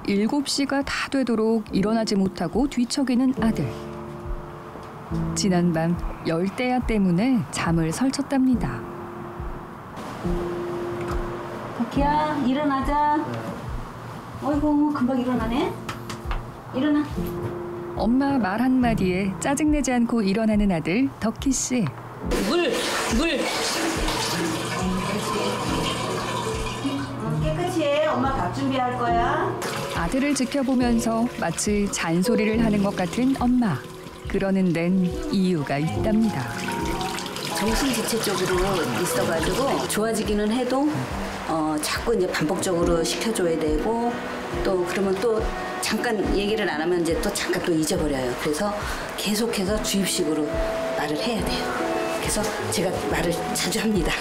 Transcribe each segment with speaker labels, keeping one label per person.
Speaker 1: (7시가) 다 되도록 일어나지 못하고 뒤척이는 아들. 지난밤 열대야 때문에 잠을 설쳤답니다.
Speaker 2: 덕희야, 일어나자. 어이구, 금방 일어나네. 일어나.
Speaker 1: 엄마 말 한마디에 짜증내지 않고 일어나는 아들 덕희 씨.
Speaker 2: 물. 깨끗이 해. 엄마 밥 준비할 거야.
Speaker 1: 아들을 지켜보면서 마치 잔소리를 하는 것 같은 엄마. 그러는 데는 이유가 있답니다.
Speaker 2: 정신지체적으로 있어가지고 좋아지기는 해도 자꾸 이제 반복적으로 시켜줘야 되고 또 그러면 또 잠깐 얘기를 안 하면 이제 또 잠깐 또 잊어버려요. 그래서 계속해서 주입식으로 말을 해야 돼요. 그래서 제가 말을 자주 합니다.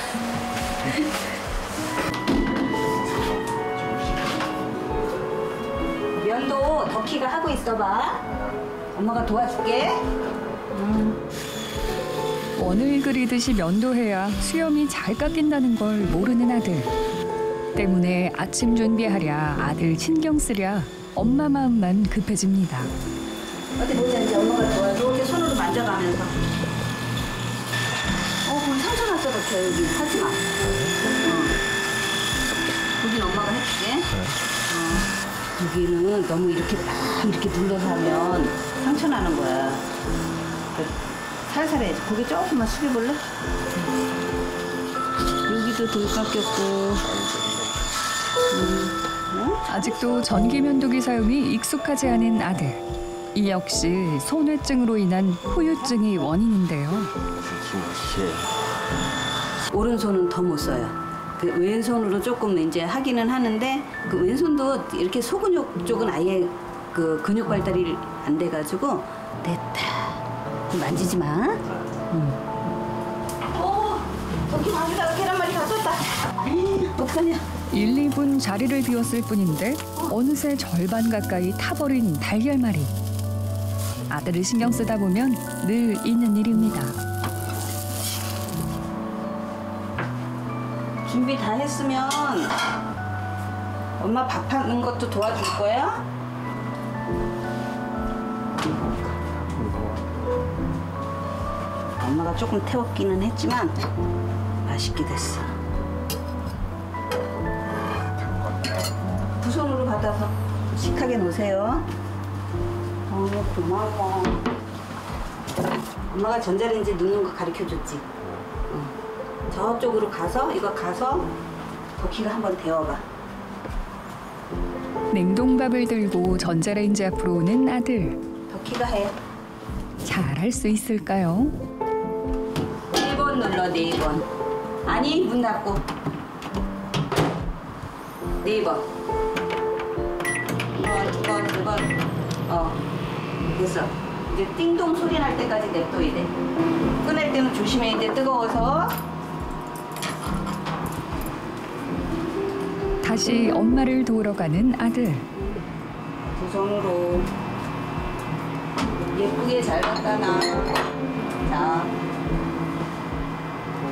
Speaker 2: 면도 덕희가 하고 있어봐. 엄마가 도와줄게.
Speaker 1: 원을 그리듯이 면도해야 수염이 잘 깎인다는 걸 모르는 아들. 때문에 아침 준비하랴 아들 신경 쓰랴 엄마 마음만 급해집니다.
Speaker 2: 어디 보자. 이제 엄마가 도와줘. 이렇게 손으로 만져가면서. 거기 상처 났어. 덕희야. 여기 하지 마. 여기는 엄마가 해줄게. 여기는 너무 이렇게 딱 이렇게 눌러서 하면 상처 나는 거야. 살살 해야지. 고개 조금만 숙여볼래? 여기도 덜 깎였고.
Speaker 1: 아직도 전기 면도기 사용이 익숙하지 않은 아들. 이 역시 손해증으로 인한 후유증이 원인인데요.
Speaker 2: 오른손은 더 못 써요. 그 왼손으로 조금 이제 하기는 하는데 그 왼손도 이렇게 소근육 쪽은 아예 그 근육 발달이 안 돼가지고 됐다. 만지지 마. 저기 방에다가 계란말이 가졌다. 어떡하냐.
Speaker 1: 1, 2분 자리를 비웠을 뿐인데 어느새 절반 가까이 타버린 달걀말이. 아들을 신경 쓰다 보면 늘 있는 일입니다.
Speaker 2: 준비 다 했으면 엄마 밥하는 것도 도와줄 거야? 엄마가 조금 태웠기는 했지만 맛있게 됐어. 두 손으로 받아서 식하게 놓으세요. 고마워. 엄마가 전자레인지 넣는 거 가르쳐줬지? 저쪽으로 가서 이거 가서 덕희가 한번 데워봐.
Speaker 1: 냉동밥을 들고 전자레인지 앞으로 오는 아들.
Speaker 2: 덕희가 해.
Speaker 1: 잘할 수 있을까요?
Speaker 2: 1번 눌러. 4번. 아니, 문 닫고. 4번. 2번. 됐어. 이제 띵동 소리 날 때까지 냅둬야 돼. 꺼낼 때는 조심해. 이제 뜨거워서.
Speaker 1: 다시 엄마를 도우러 가는 아들.
Speaker 2: 두 손으로 예쁘게 잘 갖다 놔. 자,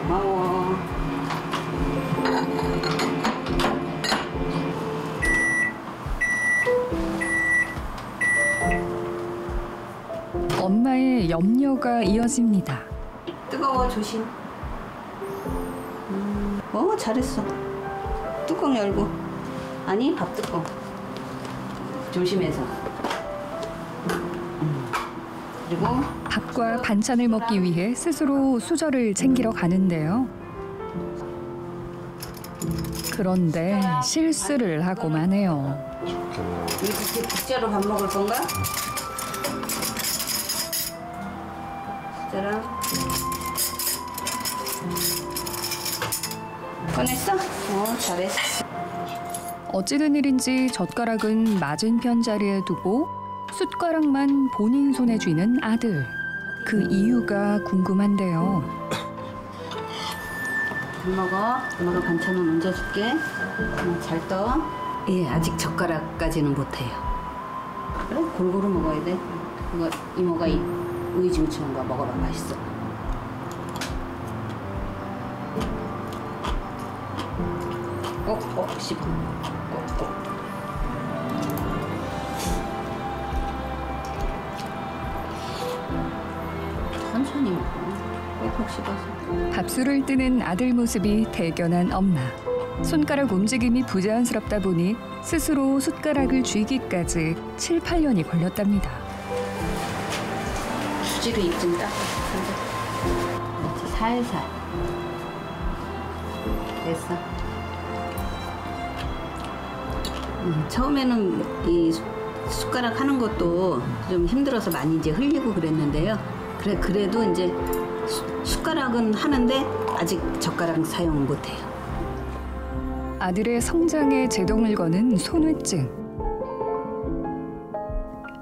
Speaker 2: 고마워.
Speaker 1: 엄마의 염려가 이어집니다.
Speaker 2: 뜨거워. 조심. 잘했어. 뚜껑 열고. 아니, 밥 뚜껑. 조심해서. 그리고
Speaker 1: 밥과 반찬을 먹기 위해 스스로 수저를 챙기러 가는데요. 그런데 실수를 하고 마네요.
Speaker 2: 이렇게 국자로 밥 먹을 건가? 국자랑. 꺼냈어? 잘했어.
Speaker 1: 어찌된 일인지 젓가락은 맞은편 자리에 두고 숟가락만 본인 손에 쥐는 아들. 그 이유가 궁금한데요.
Speaker 2: 잘 먹어. 엄마가 반찬은 얹어줄게. 잘 떠. 예, 아직 젓가락까지는 못해요. 그래? 골고루 먹어야 돼. 이거 이모가 오이지 무치는 거 먹어봐. 맛있어. 꼭꼭 씹어. 꼭꼭. 천천히 먹고 꼭꼭 씹어서.
Speaker 1: 밥술을 뜨는 아들 모습이 대견한 엄마. 손가락 움직임이 부자연스럽다 보니 스스로 숟가락을 쥐기까지 7, 8년이 걸렸답니다.
Speaker 2: 수지로 입 좀 닦아. 그렇지, 살살. 됐어. 처음에는 이 숟가락 하는 것도 좀 힘들어서 많이 이제 흘리고 그랬는데요. 그래도 이제 숟가락은 하는데 아직 젓가락 사용 못해요.
Speaker 1: 아들의 성장에 제동을 거는 손외증.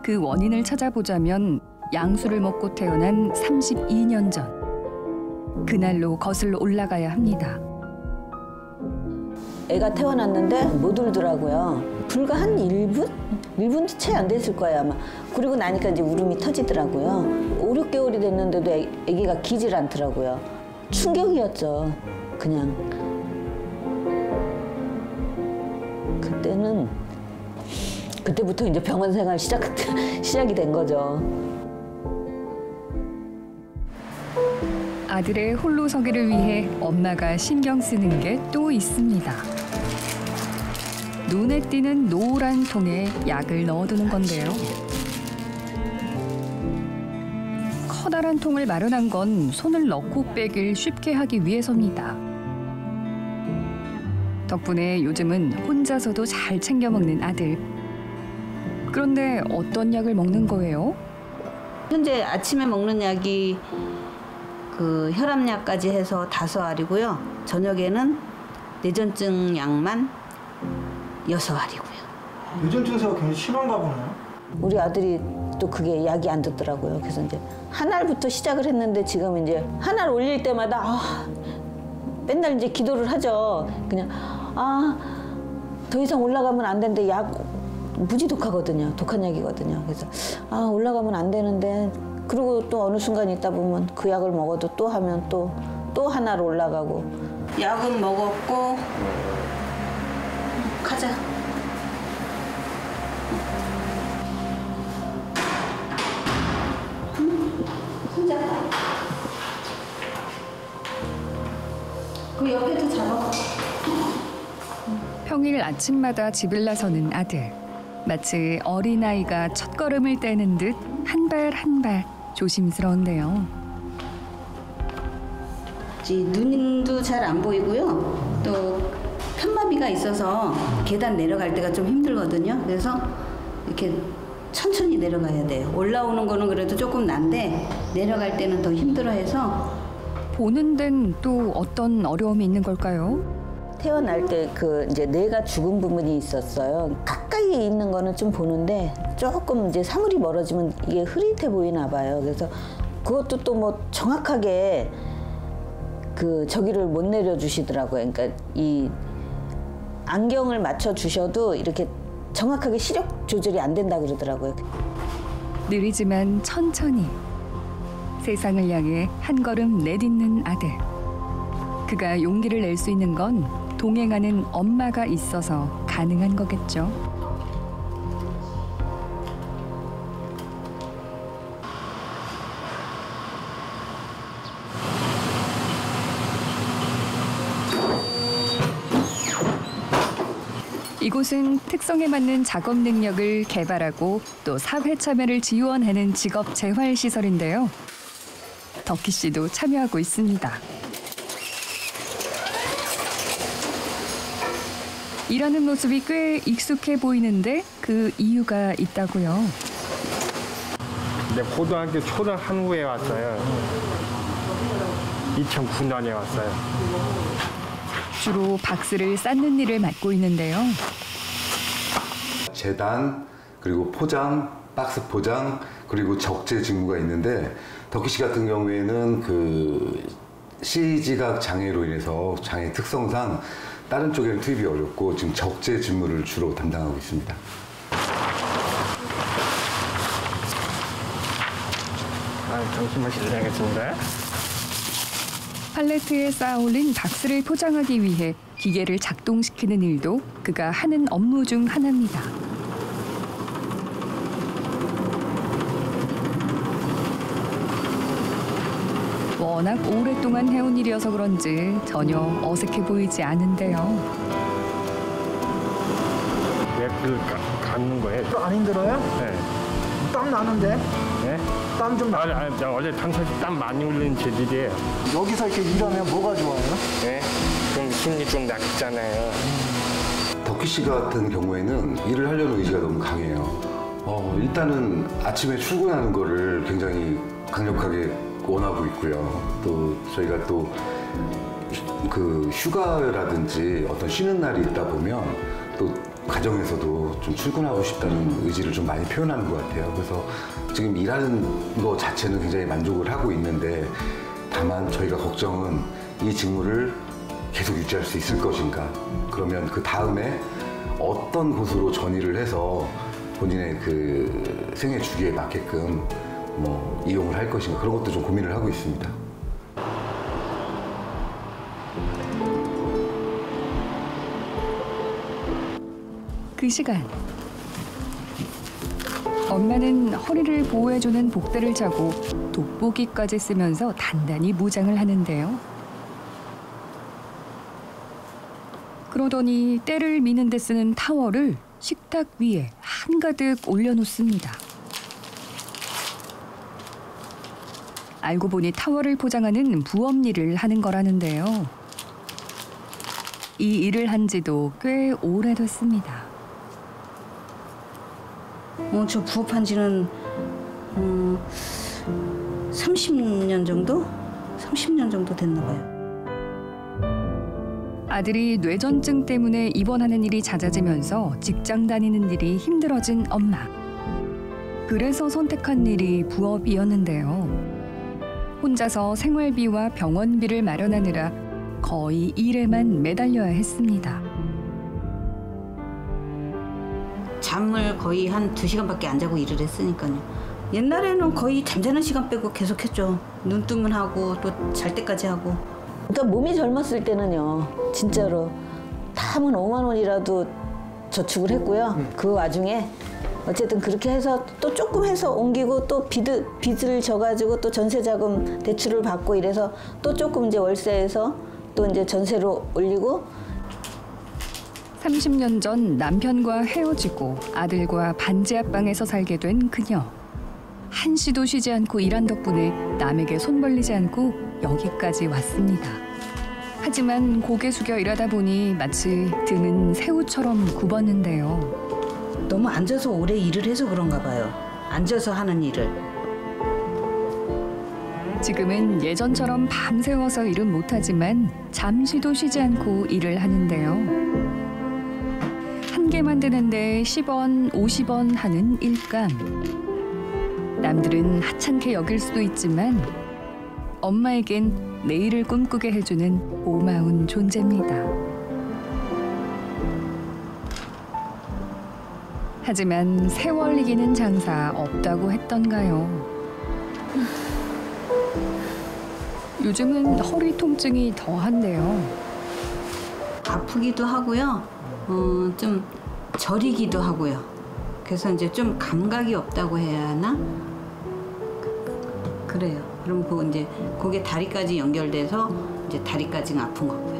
Speaker 1: 그 원인을 찾아보자면 양수를 먹고 태어난 32년 전. 그날로 거슬러 올라가야 합니다.
Speaker 3: 애가 태어났는데 못 울더라고요. 불과 한 1분? 1분도 채 안 됐을 거예요, 아마. 그리고 나니까 이제 울음이 터지더라고요. 5, 6개월이 됐는데도 애기가 기질 않더라고요. 충격이었죠, 그냥. 그때부터 이제 병원 생활 시작이 된 거죠.
Speaker 1: 아들의 홀로 서기를 위해 엄마가 신경 쓰는 게 또 있습니다. 눈에 띄는 노란 통에 약을 넣어두는 건데요. 커다란 통을 마련한 건 손을 넣고 빼길 쉽게 하기 위해서입니다. 덕분에 요즘은 혼자서도 잘 챙겨 먹는 아들. 그런데 어떤 약을 먹는 거예요?
Speaker 2: 현재 아침에 먹는 약이 그 혈압약까지 해서 5알이고요. 저녁에는 뇌전증 약만 6알이고요.
Speaker 4: 뇌전증세가 굉장히 심한가 보네요.
Speaker 3: 우리 아들이 또 그게 약이 안 듣더라고요. 그래서 이제 한 알부터 시작을 했는데 지금 이제 한 알 올릴 때마다 맨날 이제 기도를 하죠. 그냥 더 이상 올라가면 안 되는데 약 무지 독하거든요. 독한 약이거든요. 그래서 올라가면 안 되는데 그리고 또 어느 순간 있다 보면 그 약을 먹어도 또 하면 또 하나로 올라가고.
Speaker 2: 약은 먹었고 가자. 손잡아. 그 옆에도 잡아.
Speaker 1: 평일 아침마다 집을 나서는 아들. 마치 어린아이가 첫걸음을 떼는 듯 한 발 한 발 조심스러운데요.
Speaker 2: 눈도 잘 안 보이고요. 또 편마비가 있어서 계단 내려갈 때가 좀 힘들거든요. 그래서 이렇게 천천히 내려가야 돼요. 올라오는 거는 그래도 조금 난데 내려갈 때는 더 힘들어해서.
Speaker 1: 보는 데는 또 어떤 어려움이 있는 걸까요?
Speaker 3: 태어날 때 이제 뇌가 죽은 부분이 있었어요. 가까이 있는 거는 좀 보는데 조금 이제 사물이 멀어지면 이게 흐릿해 보이나 봐요. 그래서 그것도 또 뭐 정확하게 저기를 못 내려주시더라고요. 그러니까 이 안경을 맞춰 주셔도 이렇게 정확하게 시력 조절이 안 된다 그러더라고요.
Speaker 1: 느리지만 천천히 세상을 향해 한 걸음 내딛는 아들. 그가 용기를 낼 수 있는 건 동행하는 엄마가 있어서 가능한 거겠죠. 이곳은 특성에 맞는 작업 능력을 개발하고 또 사회 참여를 지원하는 직업 재활 시설인데요. 덕희 씨도 참여하고 있습니다. 일하는 모습이 꽤 익숙해 보이는데 그 이유가 있다고요.
Speaker 5: 네, 고등학교 졸업한 후에 왔어요. 2009년에 왔어요.
Speaker 1: 주로 박스를 쌓는 일을 맡고 있는데요.
Speaker 6: 재단, 그리고 포장, 박스 포장, 그리고 적재 직무가 있는데 덕희 씨 같은 경우에는 시지각 장애로 인해서 장애 특성상 다른 쪽에는 투입이 어렵고 지금 적재 직무를 주로 담당하고 있습니다.
Speaker 5: 잠시만 실례하겠습니다.
Speaker 1: 팔레트에 쌓아 올린 박스를 포장하기 위해 기계를 작동시키는 일도 그가 하는 업무 중 하나입니다. 워낙 오랫동안 해온 일이어서 그런지 전혀 어색해 보이지 않은데요.
Speaker 5: 랩을 갖는 거예요.
Speaker 4: 안 힘들어요?
Speaker 5: 네.
Speaker 4: 땀 나는데?
Speaker 5: 네?
Speaker 4: 땀 좀 나.
Speaker 5: 저 원래 평소에 땀 많이 흘리는 체질이에요.
Speaker 4: 여기서 이렇게 일하면 뭐가 좋아요?
Speaker 5: 네? 좀 힘이 좀 낮잖아요.
Speaker 6: 덕희 씨 같은 경우에는 일을 하려는 의지가 너무 강해요. 일단은 아침에 출근하는 거를 굉장히 강력하게 원하고 있고요. 또 저희가 또 그 휴가라든지 어떤 쉬는 날이 있다 보면 또 가정에서도 좀 출근하고 싶다는 의지를 좀 많이 표현하는 것 같아요. 그래서 지금 일하는 거 자체는 굉장히 만족을 하고 있는데 다만 저희가 걱정은 이 직무를 계속 유지할 수 있을 것인가. 그러면 그 다음에 어떤 곳으로 전이를 해서 본인의 그 생애 주기에 맞게끔 뭐 이용을 할 것인가. 그런 것도 좀 고민을 하고 있습니다.
Speaker 1: 그 시간 엄마는 허리를 보호해주는 복대를 차고 돋보기까지 쓰면서 단단히 무장을 하는데요. 그러더니 때를 미는 데 쓰는 타월을 식탁 위에 한가득 올려놓습니다. 알고 보니 타월을 포장하는 부업 일을 하는 거라는데요. 이 일을 한 지도 꽤 오래됐습니다.
Speaker 2: 저 부업한 지는 30년 정도? 30년 정도 됐나 봐요.
Speaker 1: 아들이 뇌전증 때문에 입원하는 일이 잦아지면서 직장 다니는 일이 힘들어진 엄마. 그래서 선택한 일이 부업이었는데요. 혼자서 생활비와 병원비를 마련하느라 거의 일에만 매달려야 했습니다.
Speaker 2: 잠을 거의 한 2시간밖에 안 자고 일을 했으니까요. 옛날에는 거의 잠자는 시간 빼고 계속 했죠. 눈 뜨면 하고 또 잘 때까지 하고.
Speaker 3: 그러니까 몸이 젊었을 때는요, 진짜로 하면 5만 원이라도 저축을 했고요. 그 와중에 어쨌든 그렇게 해서 또 조금 해서 옮기고 또 빚을 져가지고 또 전세자금 대출을 받고 이래서 또 조금 이제 월세에서 또 이제 전세로 올리고.
Speaker 1: 30년 전 남편과 헤어지고 아들과 반지 앞방에서 살게 된 그녀. 한시도 쉬지 않고 일한 덕분에 남에게 손 벌리지 않고 여기까지 왔습니다. 하지만 고개 숙여 일하다 보니 마치 등은 새우처럼 굽었는데요.
Speaker 2: 너무 앉아서 오래 일을 해서 그런가 봐요. 앉아서 하는 일을.
Speaker 1: 지금은 예전처럼 밤새워서 일은 못하지만 잠시도 쉬지 않고 일을 하는데요. 한 개 만드는데 10원, 50원 하는 일감. 남들은 하찮게 여길 수도 있지만 엄마에겐 내일을 꿈꾸게 해주는 고마운 존재입니다. 하지만 세월 이기는 장사 없다고 했던가요? 요즘은 허리 통증이 더한데요.
Speaker 2: 아프기도 하고요. 좀 저리기도 하고요. 그래서 이제 좀 감각이 없다고 해야 하나? 그래요. 그럼 이제 그게 다리까지 연결돼서 이제 다리까지는 아픈 거고요.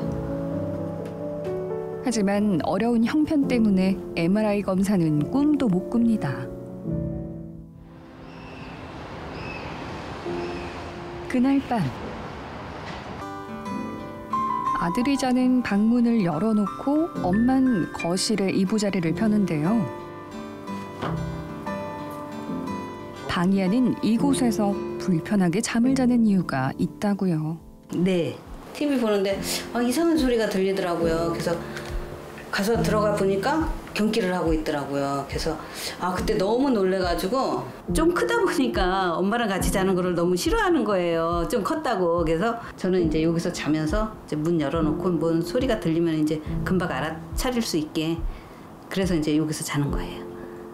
Speaker 1: 하지만 어려운 형편 때문에 MRI 검사는 꿈도 못 꿉니다. 그날 밤 아들이 자는 방문을 열어놓고 엄만 거실에 이부자리를 펴는데요. 방이 아닌 이곳에서 불편하게 잠을 자는 이유가 있다고요.
Speaker 2: 네. TV 보는데 이상한 소리가 들리더라고요. 그래서 가서 들어가 보니까 경기를 하고 있더라고요. 그래서 그때 너무 놀래가지고 좀 크다 보니까 엄마랑 같이 자는 거를 너무 싫어하는 거예요. 좀 컸다고. 그래서 저는 이제 여기서 자면서 이제 문 열어놓고 뭔 소리가 들리면 이제 금방 알아차릴 수 있게. 그래서 이제 여기서 자는 거예요.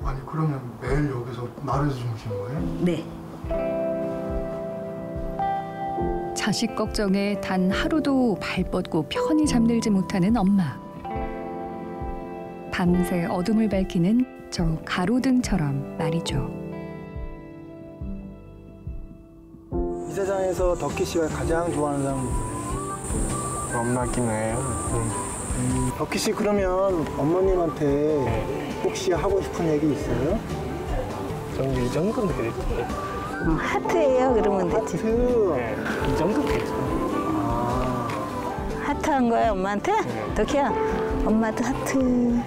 Speaker 4: 아니 그러면 매일 여기서 나를 주무시는 거예요?
Speaker 2: 네.
Speaker 1: 자식 걱정에 단 하루도 발 뻗고 편히 잠들지 못하는 엄마. 밤새 어둠을 밝히는 저 가로등처럼 말이죠.
Speaker 4: 이사장에서 덕희 씨가 가장 좋아하는 사람은 누구예요?
Speaker 5: 엄마긴 해요.
Speaker 4: 덕희 씨 그러면 어머님한테 혹시 하고 싶은 얘기 있어요?
Speaker 5: 저는 이 정도는 되죠.
Speaker 3: 하트예요. 그러면 되지.
Speaker 4: 하트.
Speaker 5: 네, 이 정도 되죠.
Speaker 3: 하트 한 거야 엄마한테? 덕희야, 엄마도 하트.